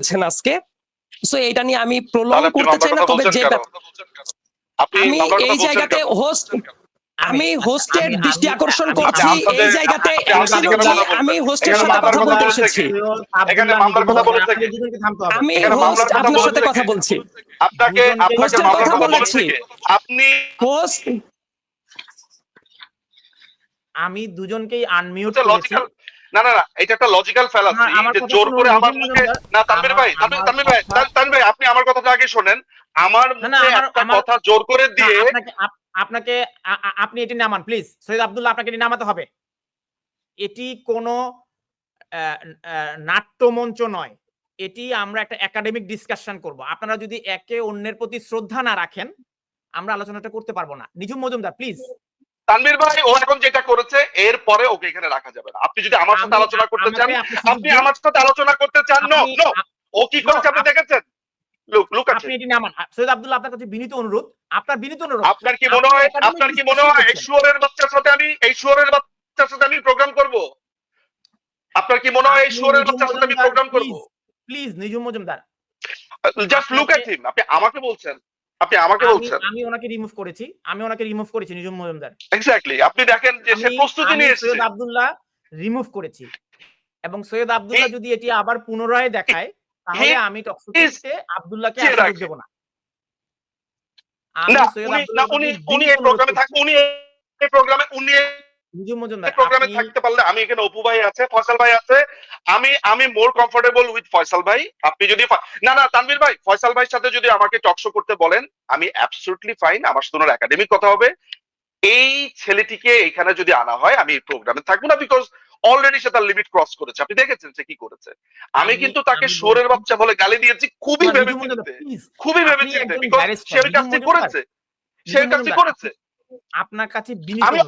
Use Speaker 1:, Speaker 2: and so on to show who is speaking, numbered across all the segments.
Speaker 1: করেছেন আজকে। সো এটা নিয়ে আমি প্রলং করতে চাই না, তবে যেটা আমি এই জায়গাতে হোস্ট, আমি হোস্টের দৃষ্টি আকর্ষণ করছি এই জায়গাতে আমি হোস্টের সাথে কথা বলতে এসেছি, আমি হোস্ট আপনার সাথে কথা বলছি,
Speaker 2: আপনাকে
Speaker 1: হোস্টের কথা বলেছি,
Speaker 2: আপনি
Speaker 1: হোস্ট
Speaker 3: আমি দুজনকেই আনমিউট করেছি।
Speaker 2: না না না, এটা একটা লজিক্যাল ফ্যালাসি যে জোর করে আমার মুখে না। তানভীর ভাই, আপনি আমার কথাটা আগে শোনেন। আমার মুখে একটা কথা জোর করে দিয়ে
Speaker 3: আপনাকে আপনি এটি নামান প্লিজ। সৈয়দ আব্দুল্লাহ, আপনাকে এটি নামাতে হবে। এটি কোনো নাট্যমঞ্চ নয়, এটি আমরা একটা একাডেমিক ডিসকাশন করব। আপনারা যদি একে অন্যের প্রতি শ্রদ্ধা না রাখেন আমরা আলোচনাটা করতে পারবো না। নিঝুম মজুমদার প্লিজ।
Speaker 2: তানভীর ভাই, ও এখন যেটা করেছে এর পরে ওকে এখানে রাখা যাবে না। আপনি যদি আমার সাথে আলোচনা করতে চান, আপনি আমার সাথে আলোচনা করতে চান। নো নো, ও কি করেছে আপনি দেখেছেন? লুক
Speaker 3: আপনি এটি নামান। সৈয়দ আব্দুল্লাহ, আপনার কাছে বিনীত অনুরোধ, আপনার বিনীত অনুরোধ।
Speaker 2: আপনার কি মনে হয় এই শুয়োরের বাচ্চার সাথে আমি প্রোগ্রাম করব? আপনার কি মনে হয় এই শুয়োরের বাচ্চার সাথে আমি প্রোগ্রাম করব?
Speaker 3: Please Nijhum Majumdar,
Speaker 2: just look at him. আপনি আমাকে বলছেন,
Speaker 3: আমি ওনাকে রিমুভ করেছি নিঝুম মজুমদার।
Speaker 2: এক্স্যাক্টলি, আপনি দেখেন যে সে প্রস্তুতি নিয়ে এসেছে।
Speaker 3: সৈয়দ আব্দুল্লাহ রিমুভ করেছি, এবং সৈয়দ আব্দুল্লাহ যদি এটি আবার পুনরায় দেখায় তাহলে আমি টকশোতে আব্দুল্লাহকে আর সুযোগ দেব না। আমি সৈয়দ আব্দুল্লাহ,
Speaker 2: উনি এই প্রোগ্রামে থাকবেন,
Speaker 3: নিঝুম মজুমদার
Speaker 2: প্রোগ্রামে থাকতে পারলে, আমি এখানে অপু ভাই আছে, ফয়সাল ভাই আছে, আমি মোর কমফোর্টেবল উইথ ফয়সাল ভাই। আপনি যদি না তানভীর ভাই, ফয়সাল ভাইয়ের সাথে যদি আমাকে টকশো করতে বলেন আমি অ্যাবসলিউটলি ফাইন। আমার সাথে ওনার একাডেমিক কথা হবে। এই ছেলেটিকে এখানে যদি আনা হয় আমি এই প্রোগ্রামে থাকবো না, বিকজ অলরেডি সে তার লিমিট ক্রস করেছে। আপনি দেখেছেন সে কি করেছে। আমি কিন্তু তাকে শুয়োরের বাচ্চা বলে গালি দিয়েছি খুবই ভেবেচিন্তে, বিকজ সে ওই কাজটি করেছে।
Speaker 3: আপনার কাছে
Speaker 2: আমি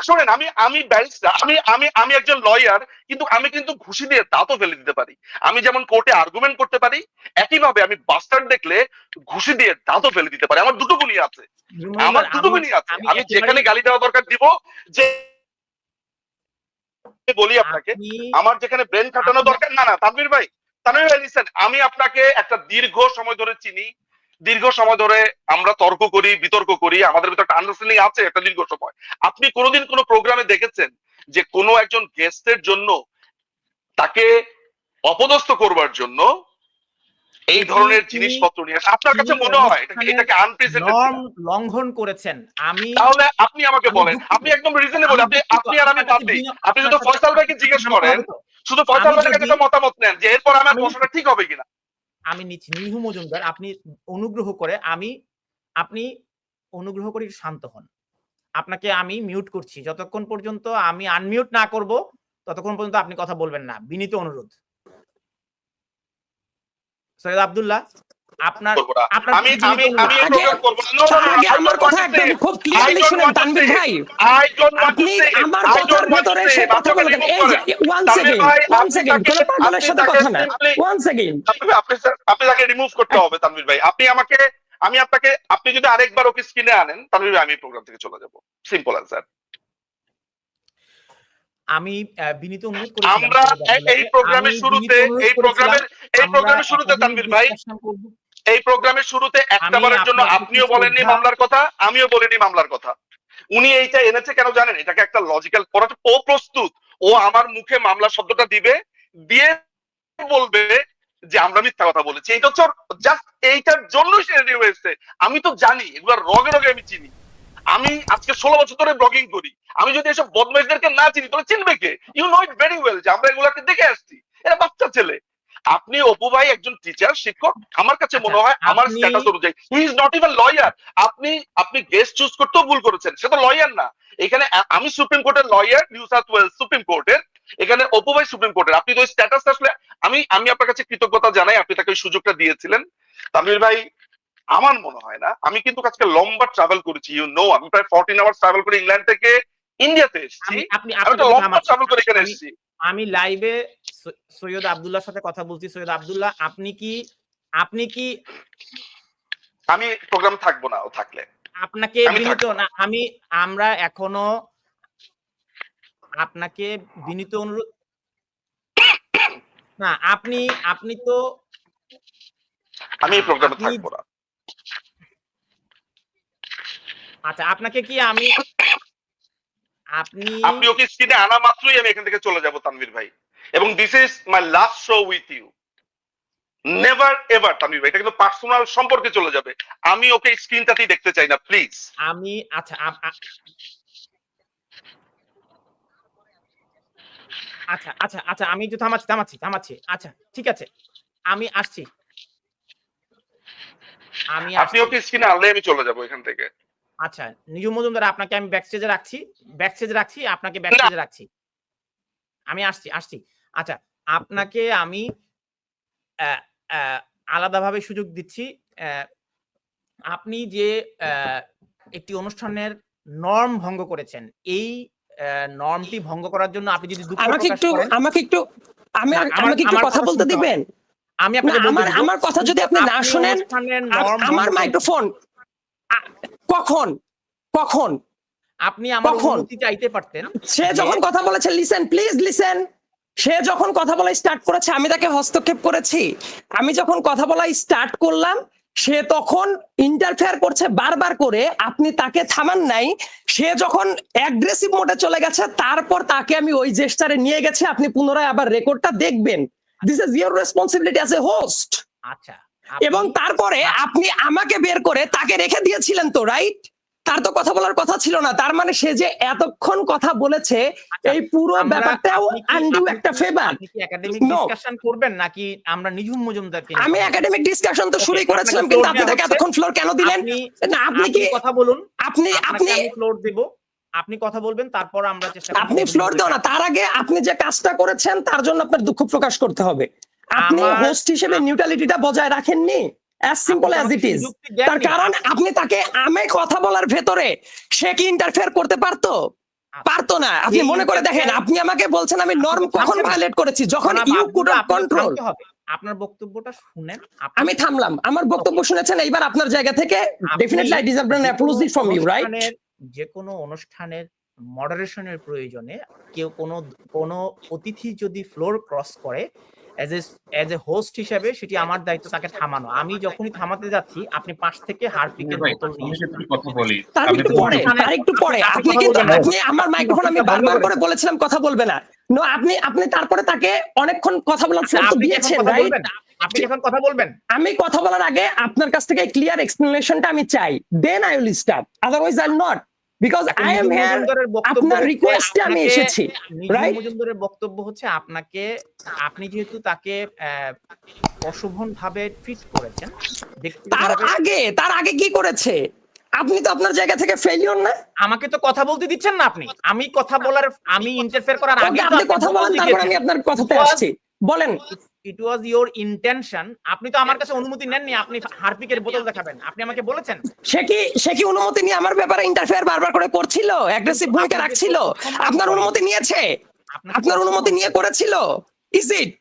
Speaker 2: শোনেন, আমি ব্যারিস্টার, আমি একজন লয়ার, কিন্তু আমি কিন্তু ঘুষি দিয়ে দাঁতও ফেলে দিতে পারি। আমি যেমন কোর্টে আর্গুমেন্ট করতে পারি, একইভাবে আমি বাস্টার্ড দেখলে ঘুষি দিয়ে দাঁতও ফেলে দিতে পারি। আমার দুটো গুণই আছে, আমি যেখানে গালি দেওয়া দরকার দিব। যে বলি আপনাকে, আমার যেখানে ব্রেন খাটানো দরকার, না তানভীর ভাই লিসেন, আমি আপনাকে একটা দীর্ঘ সময় ধরে চিনি, দীর্ঘ সময় ধরে আমরা তর্ক করি, বিতর্ক করি, আমাদের ভিতরে একটা আন্ডারস্ট্যান্ডিং আছে একটা দীর্ঘ সময়। আপনি কোনোদিন কোনো প্রোগ্রামে দেখেছেন যে কোনো একজন গেস্টের জন্য তাকে অপদস্থ করবার জন্য এই ধরনের জিনিসপত্র নিয়ে আসে? আপনার কাছে মনে হয় এটাকে আনপ্রেসিডেন্টেড
Speaker 3: লঙ্ঘন করেছেন?
Speaker 2: তাহলে আপনি আমাকে বলেন, আপনি একদম রিজনেবল, আপনি আর আমি পাবলিক, আপনি যদি ফয়সাল ভাইকে জিজ্ঞেস করেন, শুধু ফয়সাল ভাইয়ের কাছে একটা মতামত নেন যে এরপর আমার প্রশ্নটা ঠিক হবে কিনা।
Speaker 3: আমি নিচ্ছি নিঝুম মজুমদার, আপনি অনুগ্রহ করে শান্ত হন। আপনাকে আমি মিউট করছি, যতক্ষণ পর্যন্ত আমি আনমিউট না করব ততক্ষণ পর্যন্ত আপনি কথা বলবেন না, বিনীত অনুরোধ। সৈয়দ আব্দুল্লাহ, আপনার
Speaker 2: আমি প্রোগ্রাম করব না।
Speaker 1: আমার কথা একদম খুব ক্লিয়ারলি শুনেন তানভীর ভাই, আপনি আমার কথার ভিতরে সে কথা বলবেন। এই যে ওয়ান সেকেন্ড কোন পাগলের সাথে কথা না, ওয়ান সেকেন্ড
Speaker 2: আপনি তাকে রিমুভ করতে হবে তানভীর ভাই। আপনি যদি আরেকবার ওকে স্ক্রিনে আনেন তানভীর ভাই, আমি প্রোগ্রাম থেকে চলে যাব। Simple answer.
Speaker 3: আমি বিনীত অনুরোধ করি,
Speaker 2: আমরা এই প্রোগ্রামের শুরুতে তানভীর ভাই, এই প্রোগ্রামের শুরুতে একটাবারের জন্য আপনিও বলেননি মামলার কথা, আমিও বলিনি মামলার কথা। উনি এইটা এনেছে কেন জানেন? এটাকে একটা লজিক্যাল করার ও প্রস্তুত। ও আমার মুখে মামলা শব্দটা দিয়ে বলবে যে আমরা মিথ্যা কথা বলেছি। এইটা হচ্ছে জাস্ট এইটার জন্যই সে রেডি হয়েছে। আমি তো জানি এগুলো রগে রগে আমি চিনি। আমি আজকে 16 বছর ধরে ব্লগিং করি। আমি যদি এসব বদমাইশদেরকে না চিনি তাহলে চিনবে কে? You know it very well যে আমরা এগুলাকে দেখে আসছি। এরা বাচ্চা ছেলে। আপনি অপু ভাই একজন টিচার, শিক্ষক। আমার কাছে মনে হয় আমার স্ট্যাটাস অনুযায়ী he is not even lawyer. আপনি গেস্ট চুজ করতেও ভুল করেছেন, সে তো লয়ার না। এখানে আমি সুপ্রিম কোর্টের lawyer, New South Wales supreme কোর্টের, এখানে অপু ভাই সুপ্রিম কোর্টের। আপনি তো স্ট্যাটাস আসলে আমি আপনার কাছে কৃতজ্ঞতা জানাই, আপনি তাকে ওই সুযোগটা দিয়েছিলেন। তানভীর ভাই, আমার মনে হয় না, আমি কিন্তু আজকে লম্বা ট্রাভেল করেছি, আমি প্রায় 14 আওয়ার্স ট্রাভেল করে ইংল্যান্ড থেকে ইন্ডিয়াতে এসেছি। লম্বা ট্রাভেল করে এখানে এসেছি।
Speaker 3: আমি লাইভে সৈয়দ আব্দুল্লাহর সাথে কথা বলছি। সৈয়দ আব্দুল্লাহ, আপনি কি
Speaker 2: আমি প্রোগ্রামে থাকবো না ও থাকলে?
Speaker 3: আপনাকে বিনীত না, আমরা এখনো আপনাকে বিনীত অনুরোধ, না আপনি তো
Speaker 2: আমি এই প্রোগ্রামে
Speaker 3: আপনি-
Speaker 2: থাকবো না।
Speaker 3: আচ্ছা আপনাকে কি আমি আপনি
Speaker 2: আপনি ওকে স্ক্রিনে আনা মাত্রই আমি এখান থেকে চলে যাব তানভীর ভাই, এবং this is my last show with you. Never ever Tanvir ভাই, এটা কিন্তু পার্সোনাল সম্পর্কে চলে যাবে। আমি ওকে স্ক্রিনটাতেই দেখতে চাই না, প্লিজ।
Speaker 3: আমি আচ্ছা আচ্ছা আচ্ছা আচ্ছা আমি একটু থামাচ্ছি। আচ্ছা ঠিক আছে, আমি আসছি।
Speaker 2: আপনি ওকে স্ক্রিনে আনলে আমি চলে যাব এখান থেকে।
Speaker 3: আচ্ছা নিজু মজুমদার, আপনাকে আমি ব্যাকস্টেজে রাখছি, আপনাকে ব্যাকস্টেজে রাখছি। আমি আসছি। আচ্ছা আপনাকে আমি আলাদাভাবে সুযোগ দিচ্ছি। আপনি যে একটি অনুষ্ঠানের নর্ম ভঙ্গ করেছেন, এই নর্মটি ভঙ্গ করার জন্য আপনি যদি দুঃখ প্রকাশ করেন,
Speaker 1: আমাকে একটু কথা বলতে দিবেন।
Speaker 3: আমি আপনাকে
Speaker 1: আমার কথা যদি আপনি না শুনেন, আমার মাইক্রোফোন কখন
Speaker 3: আপনি আমার অনুমতি চাইতে পারতেন।
Speaker 1: সে যখন কথা বলেছে, লিসেন প্লিজ লিসেন, সে যখন কথা বলা স্টার্ট করেছে আমি তাকে হস্তক্ষেপ করেছি। আমি যখন কথা বলা স্টার্ট করলাম সে তখন ইন্টারফেয়ার করছে বারবার করে, আপনি তাকে থামান নাই। সে যখন অ্যাগ্রেসিভ মোডে চলে গেছে তারপর তাকে আমি ওই জেস্টারে নিয়ে গেছি। আপনি পুনরায় আবার রেকর্ডটা দেখবেন। This is your responsibility as a host.
Speaker 3: আচ্ছা
Speaker 1: এবং তারপরে আপনি আমাকে বের করে তাকে রেখে দিয়েছিলেন তো, রাইট? তার তো কথা বলার কথা ছিল না। তার মানে সে যে এতক্ষণ কথা বলেছে এই পুরো ব্যাপারটাও আনডু একটা ফেভার।
Speaker 3: আপনি কি একাডেমিক ডিসকাশন করবেন নাকি আমরা নিঝুম মজুমদারকে?
Speaker 1: আমি একাডেমিক ডিসকাশন তো শুরুই করেছিলাম, কিন্তু আপনি তাকে এতক্ষণ ফ্লোর কেন দিলেন? না আপনি কি
Speaker 3: কথা বলুন,
Speaker 1: আপনি
Speaker 3: আমি ফ্লোর দেব, আপনি কথা বলবেন, তারপর আমরা চেষ্টা করব।
Speaker 1: আপনি ফ্লোর দাও না, তার আগে আপনি যে কাজটা করেছেন তার জন্য আপনার দুঃখ প্রকাশ করতে হবে। আপনি হোস্ট হিসেবে নিউট্রালিটিটা বজায় রাখেননি, as simple as it is। তার কারণ আপনি তাকে আমি কথা বলার ভেতরে সে কি ইন্টারফেয়ার করতে পারতো না। আপনি মনে করে দেখেন, আপনি আমাকে বলছেন আমি নরম কখন ভায়োলেট করেছি, যখন ইউ কুড নট কন্ট্রোল।
Speaker 3: আপনার বক্তব্যটা শুনেন।
Speaker 1: আমি থামলাম, আমার বক্তব্য শুনেছেন, এইবার আপনার জায়গা থেকে definitely I deserve an apology from you, right?
Speaker 3: যে কোনো অনুষ্ঠানের মডারেশনের প্রয়োজনে কেউ কোনো অতিথি যদি ফ্লোর ক্রস করে, এজ এ হোস্ট হিসেবে সেটি আমার দায়িত্ব তাকে থামানো। আমি যখনই থামাতে যাচ্ছি আপনি পাশ থেকে হারপিকের বোতল নিয়ে
Speaker 4: কথা বলি।
Speaker 1: তার একটু পরে আপনি কিন্তু আপনি আমার মাইক্রোফোন আমি বারবার করে বলেছিলাম কথা বলবে না। নো আপনি তারপরে তাকে অনেকক্ষণ কথা বলার ফ্লোর তো দিয়েছেন, রাইট?
Speaker 3: আপনি যখন কথা বলবেন,
Speaker 1: আমি কথা বলার আগে আপনার কাছ থেকে ক্লিয়ার এক্সপ্লেনেশনটা আমি চাই, then I will start, otherwise I will not, because I am here. আপনার রিকোয়েস্টে আমি এসেছি, রাইট?
Speaker 3: মজুমদারের বক্তব্য হচ্ছে আপনি যেহেতু তাকে অশোভন ভাবে ট্রিট করেছেন,
Speaker 1: তার আগে কি করেছে? আপনি তো আপনার জায়গা থেকে ফেলিওর না।
Speaker 3: আমাকে তো কথা বলতে দিচ্ছেন না আপনি। আমি ইন্টারফেয়ার করার আগে
Speaker 1: আপনি কথা বলেন, তারপর আমি আপনার কথাতে আসছি। বলেন।
Speaker 3: ইট ওয়াজ ইওর ইন্টেনশন। আপনি তো আমার কাছে অনুমতি নেননি, আপনি হারপিকের বোতল দেখাবেন, আপনি আমাকে বলেছেন।
Speaker 1: সে কি অনুমতি নিয়ে আমার ব্যাপারে ইন্টারফেয়ার বারবার করে করছিল, অ্যাগ্রেসিভ ভূমিকা রাখছিল? আপনার অনুমতি নিয়েছে? আপনার অনুমতি নিয়ে করেছিল? ইজ ইট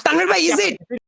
Speaker 1: তানভীর ভাই, ইজ ইট?